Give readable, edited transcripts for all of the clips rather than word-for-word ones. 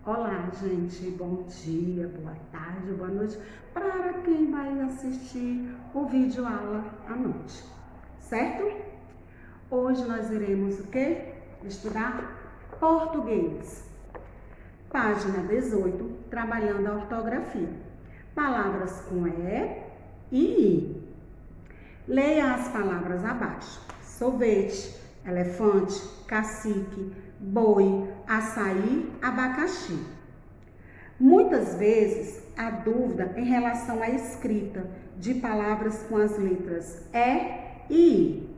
Olá, gente, bom dia, boa tarde, boa noite para quem vai assistir o vídeo aula à noite, certo? Hoje nós iremos o quê? Estudar português. Página 18, trabalhando a ortografia. Palavras com E e I. Leia as palavras abaixo. Sorvete, elefante, cacique, boi, açaí, abacaxi. Muitas vezes há dúvida em relação à escrita de palavras com as letras E e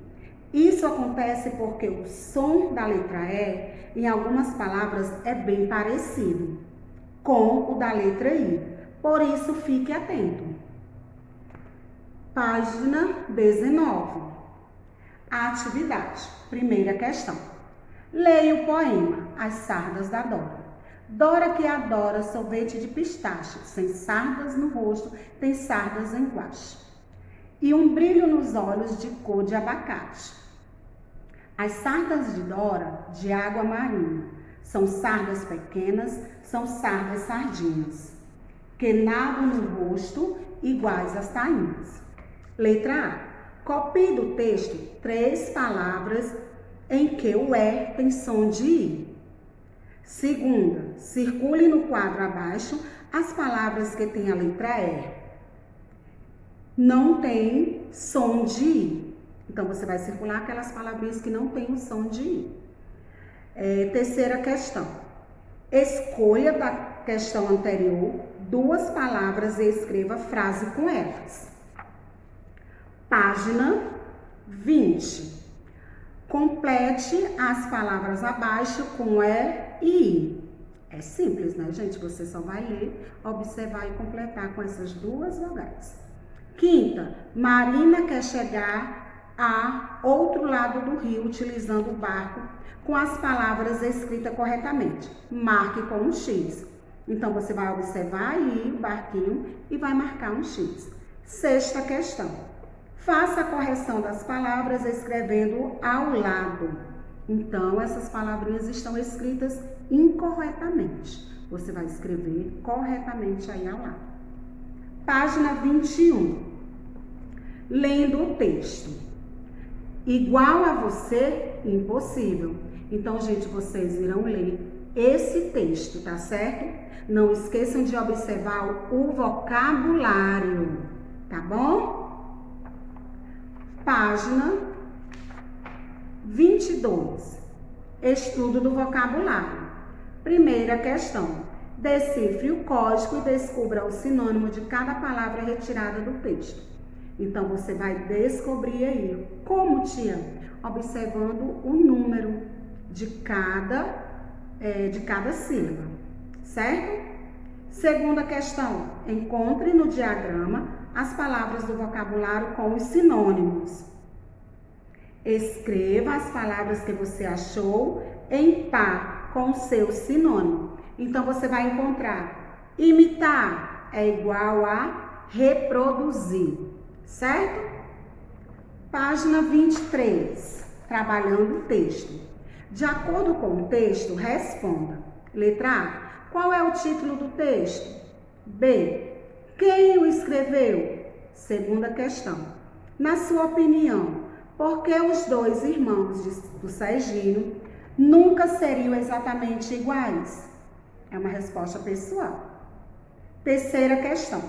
I. Isso acontece porque o som da letra E em algumas palavras é bem parecido com o da letra I. Por isso, fique atento. Página 19. Atividade. Primeira questão. Leia o poema As Sardas da Dora. Dora que adora sorvete de pistache, sem sardas no rosto, tem sardas em guache. E um brilho nos olhos de cor de abacate. As sardas de Dora, de água marinha, são sardas pequenas, são sardas sardinhas, que nadam no rosto iguais às tainhas. Letra A. Copie do texto 3 palavras em que o E tem som de I. Segunda, circule no quadro abaixo as palavras que têm a letra E. Não tem som de I. Então, você vai circular aquelas palavrinhas que não têm o som de I. Terceira questão. Escolha da questão anterior 2 palavras e escreva frase com elas. Página 20. Complete as palavras abaixo com E e I. É simples, né, gente? Você só vai ler, observar e completar com essas 2 vogais. Quinta, Marina quer chegar a outro lado do rio utilizando o barco com as palavras escritas corretamente. Marque com um X. Então, você vai observar aí o barquinho e vai marcar um X. Sexta questão. Faça a correção das palavras escrevendo ao lado. Então, essas palavrinhas estão escritas incorretamente. Você vai escrever corretamente aí ao lado. Página 21. Lendo o texto. Igual a você, impossível. Então, gente, vocês irão ler esse texto, tá certo? Não esqueçam de observar o vocabulário, tá bom? Página 22. Estudo do vocabulário. Primeira questão. Decifre o código e descubra o sinônimo de cada palavra retirada do texto. Então, você vai descobrir aí. Como, tia? Observando o número de cada sílaba, certo? Segunda questão. Encontre no diagrama as palavras do vocabulário com os sinônimos. Escreva as palavras que você achou em par com o seu sinônimo. Então, você vai encontrar imitar é igual a reproduzir, certo? Página 23, trabalhando o texto. De acordo com o texto, responda. Letra A. Qual é o título do texto? B. Quem o escreveu? Segunda questão. Na sua opinião, por que os 2 irmãos do Serginho nunca seriam exatamente iguais? É uma resposta pessoal. Terceira questão.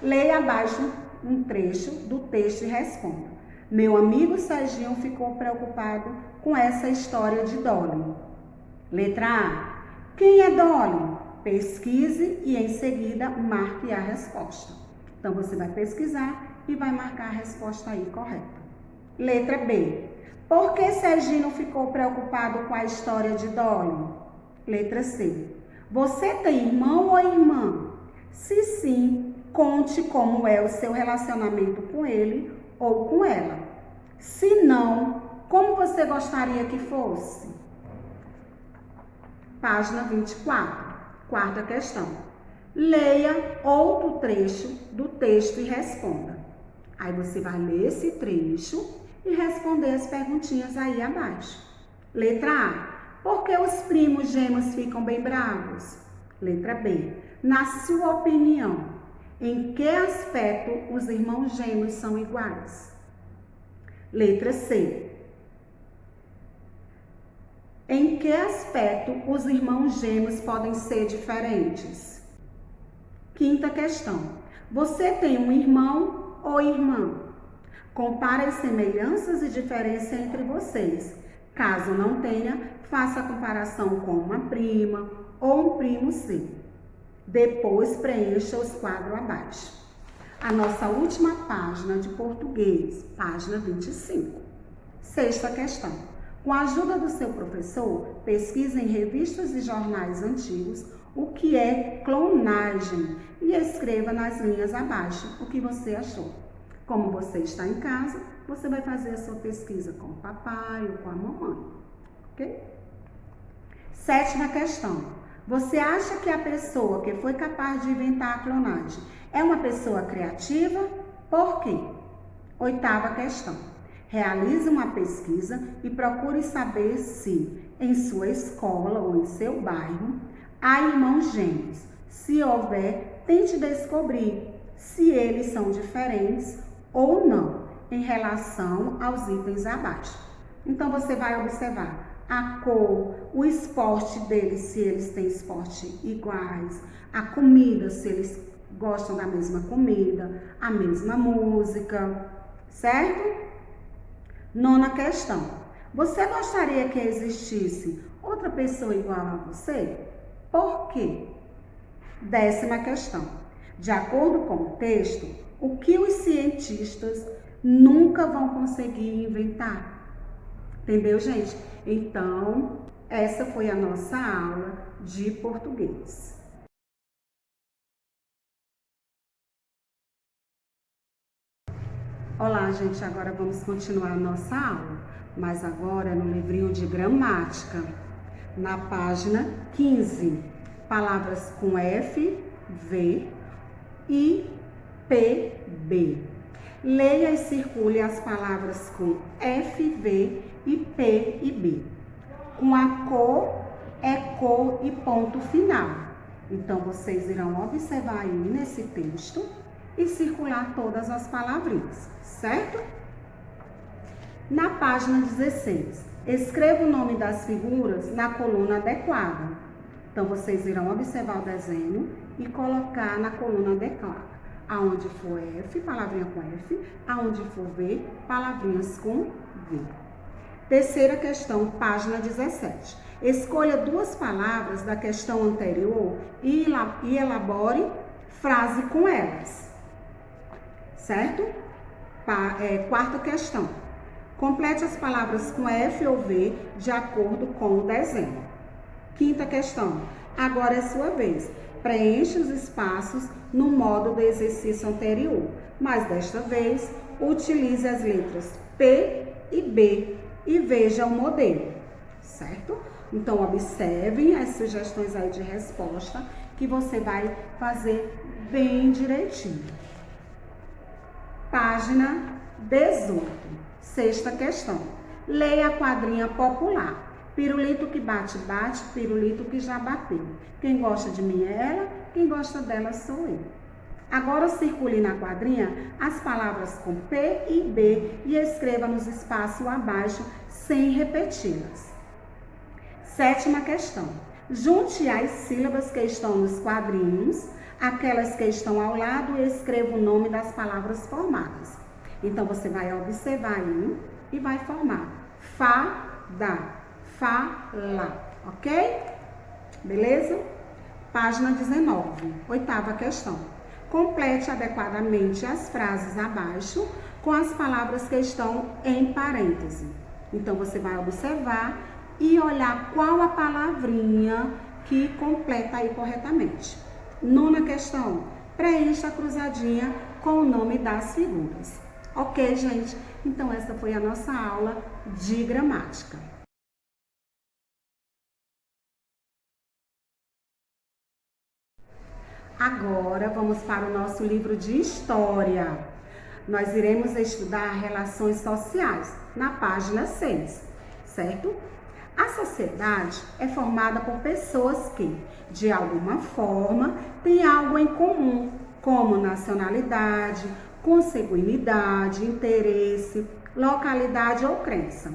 Leia abaixo um trecho do texto e responda. Meu amigo Serginho ficou preocupado com essa história de Dolly. Letra A. Quem é Dolly? Pesquise e em seguida marque a resposta. Então, você vai pesquisar e vai marcar a resposta aí correta. Letra B. Por que Serginho ficou preocupado com a história de Dolly? Letra C. Você tem irmão ou irmã? Se sim, conte como é o seu relacionamento com ele ou com ela. Se não, como você gostaria que fosse? Página 24. Quarta questão. Leia outro trecho do texto e responda. Aí você vai ler esse trecho e responder as perguntinhas aí abaixo. Letra A. Por que os primos gêmeos ficam bem bravos? Letra B. Na sua opinião, em que aspecto os irmãos gêmeos são iguais? Letra C. Em que aspecto os irmãos gêmeos podem ser diferentes? Quinta questão. Você tem um irmão ou irmã? Compare as semelhanças e diferenças entre vocês. Caso não tenha, faça a comparação com uma prima ou um primo seu. Depois preencha os quadros abaixo. A nossa última página de português, página 25. Sexta questão. Com a ajuda do seu professor, pesquise em revistas e jornais antigos o que é clonagem e escreva nas linhas abaixo o que você achou. Como você está em casa, você vai fazer a sua pesquisa com o papai ou com a mamãe, ok? Sétima questão. Você acha que a pessoa que foi capaz de inventar a clonagem é uma pessoa criativa? Por quê? Oitava questão. Realize uma pesquisa e procure saber se em sua escola ou em seu bairro há irmãos gêmeos. Se houver, tente descobrir se eles são diferentes ou não em relação aos itens abaixo. Então você vai observar a cor, o esporte deles, se eles têm esporte iguais, a comida, se eles gostam da mesma comida, a mesma música, certo? Nona questão. Você gostaria que existisse outra pessoa igual a você? Por quê? Décima questão. De acordo com o texto, o que os cientistas nunca vão conseguir inventar? Entendeu, gente? Então, essa foi a nossa aula de português. Olá, gente, agora vamos continuar a nossa aula, mas agora no livrinho de gramática, na página 15, palavras com F, V e P, B. Leia e circule as palavras com F, V e P e B. Com a cor, é cor e ponto final. Então, vocês irão observar aí nesse texto e circular todas as palavrinhas, certo? Na página 16, escreva o nome das figuras na coluna adequada. Então, vocês irão observar o desenho e colocar na coluna adequada. Aonde for F, palavrinha com F. Aonde for V, palavrinhas com V. Terceira questão, página 17. Escolha duas palavras da questão anterior e elabore frase com elas. Certo? Quarta questão. Complete as palavras com F ou V de acordo com o desenho. Quinta questão. Agora é sua vez. Preencha os espaços no modo do exercício anterior, mas desta vez utilize as letras P e B e veja o modelo, certo? Então, observem as sugestões aí de resposta que você vai fazer bem direitinho. Página 18, sexta questão. Leia a quadrinha popular. Pirulito que bate, bate, pirulito que já bateu. Quem gosta de mim é ela, quem gosta dela sou eu. Agora circule na quadrinha as palavras com P e B e escreva nos espaços abaixo sem repeti-las. Sétima questão. Junte as sílabas que estão nos quadrinhos, aquelas que estão ao lado e escreva o nome das palavras formadas. Então, você vai observar aí e vai formar fada. Fala, ok? Beleza? Página 19, oitava questão. Complete adequadamente as frases abaixo com as palavras que estão em parêntese. Então, você vai observar e olhar qual a palavrinha que completa aí corretamente. Nona questão. Preencha a cruzadinha com o nome das figuras. Ok, gente? Então, essa foi a nossa aula de gramática. Agora, vamos para o nosso livro de História. Nós iremos estudar relações sociais, na página 6, certo? A sociedade é formada por pessoas que, de alguma forma, têm algo em comum, como nacionalidade, consanguinidade, interesse, localidade ou crença.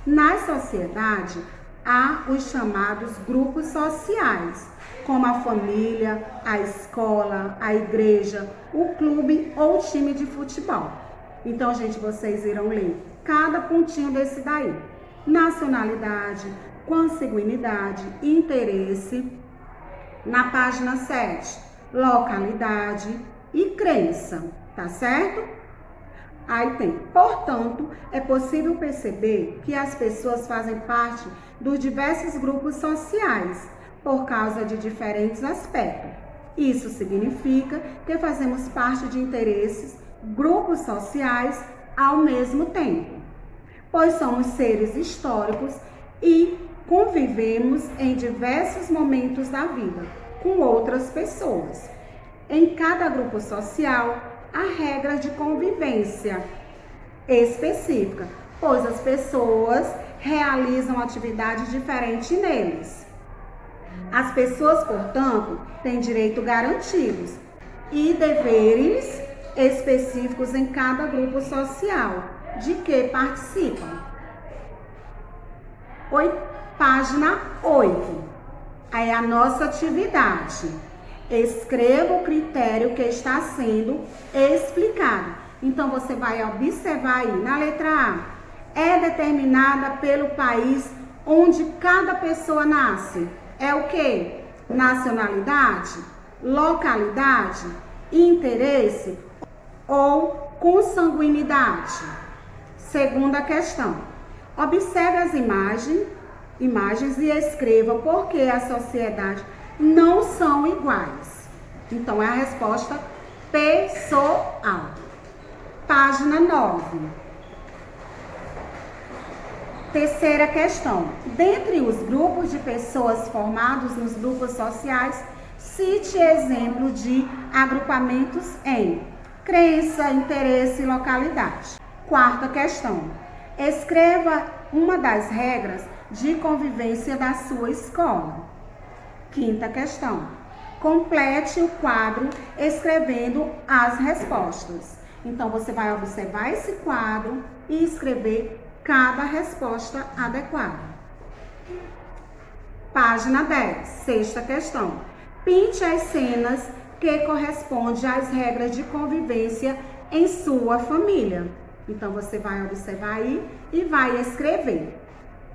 Na sociedade, há os chamados grupos sociais, como a família, a escola, a igreja, o clube ou time de futebol. Então, gente, vocês irão ler cada pontinho desse daí. Nacionalidade, consanguinidade, interesse. Na página 7, localidade e crença, tá certo? Aí tem, portanto, é possível perceber que as pessoas fazem parte dos diversos grupos sociais por causa de diferentes aspectos. Isso significa que fazemos parte de interesses, grupos sociais ao mesmo tempo, pois somos seres históricos e convivemos em diversos momentos da vida com outras pessoas. Em cada grupo social, há regras de convivência específica, pois as pessoas realizam atividades diferentes neles. As pessoas, portanto, têm direitos garantidos e deveres específicos em cada grupo social de que participam. Página 8. Aí a nossa atividade. Escreva o critério que está sendo explicado. Então, você vai observar aí, na letra A, é determinada pelo país onde cada pessoa nasce. É o quê? Nacionalidade, localidade, interesse ou consanguinidade? Segunda questão. Observe as imagens e escreva por que a sociedade não são iguais. Então, é a resposta pessoal. Página 9. Terceira questão. Dentre os grupos de pessoas formados nos grupos sociais, cite exemplo de agrupamentos em crença, interesse e localidade. Quarta questão. Escreva uma das regras de convivência da sua escola. Quinta questão. Complete o quadro escrevendo as respostas. Então, você vai observar esse quadro e escrever cada resposta adequada. Página 10. Sexta questão. Pinte as cenas que correspondem às regras de convivência em sua família. Então, você vai observar aí e vai escrever.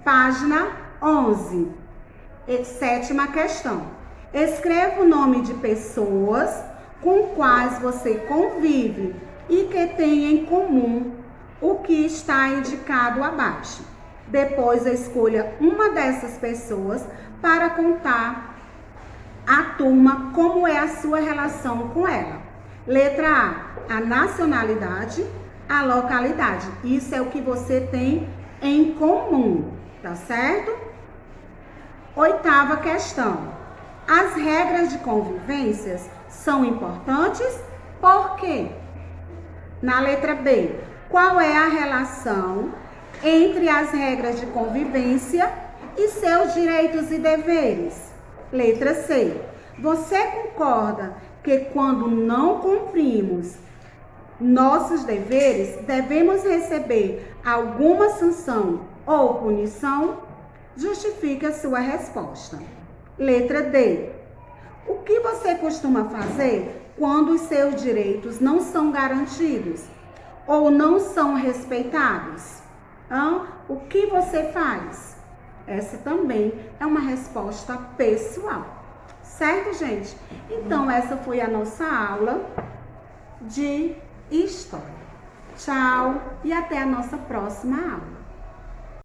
Página 11. Sétima questão. Escreva o nome de pessoas com quais você convive e que têm em comum o que está indicado abaixo. Depois, escolha uma dessas pessoas para contar à turma como é a sua relação com ela. Letra A nacionalidade, a localidade. Isso é o que você tem em comum, tá certo? Oitava questão. As regras de convivências são importantes, por quê? Na letra B, qual é a relação entre as regras de convivência e seus direitos e deveres? Letra C, você concorda que quando não cumprimos nossos deveres, devemos receber alguma sanção ou punição? Justifique a sua resposta. Letra D. O que você costuma fazer quando os seus direitos não são garantidos ou não são respeitados? O que você faz? Essa também é uma resposta pessoal. Certo, gente? Então, essa foi a nossa aula de história. Tchau e até a nossa próxima aula.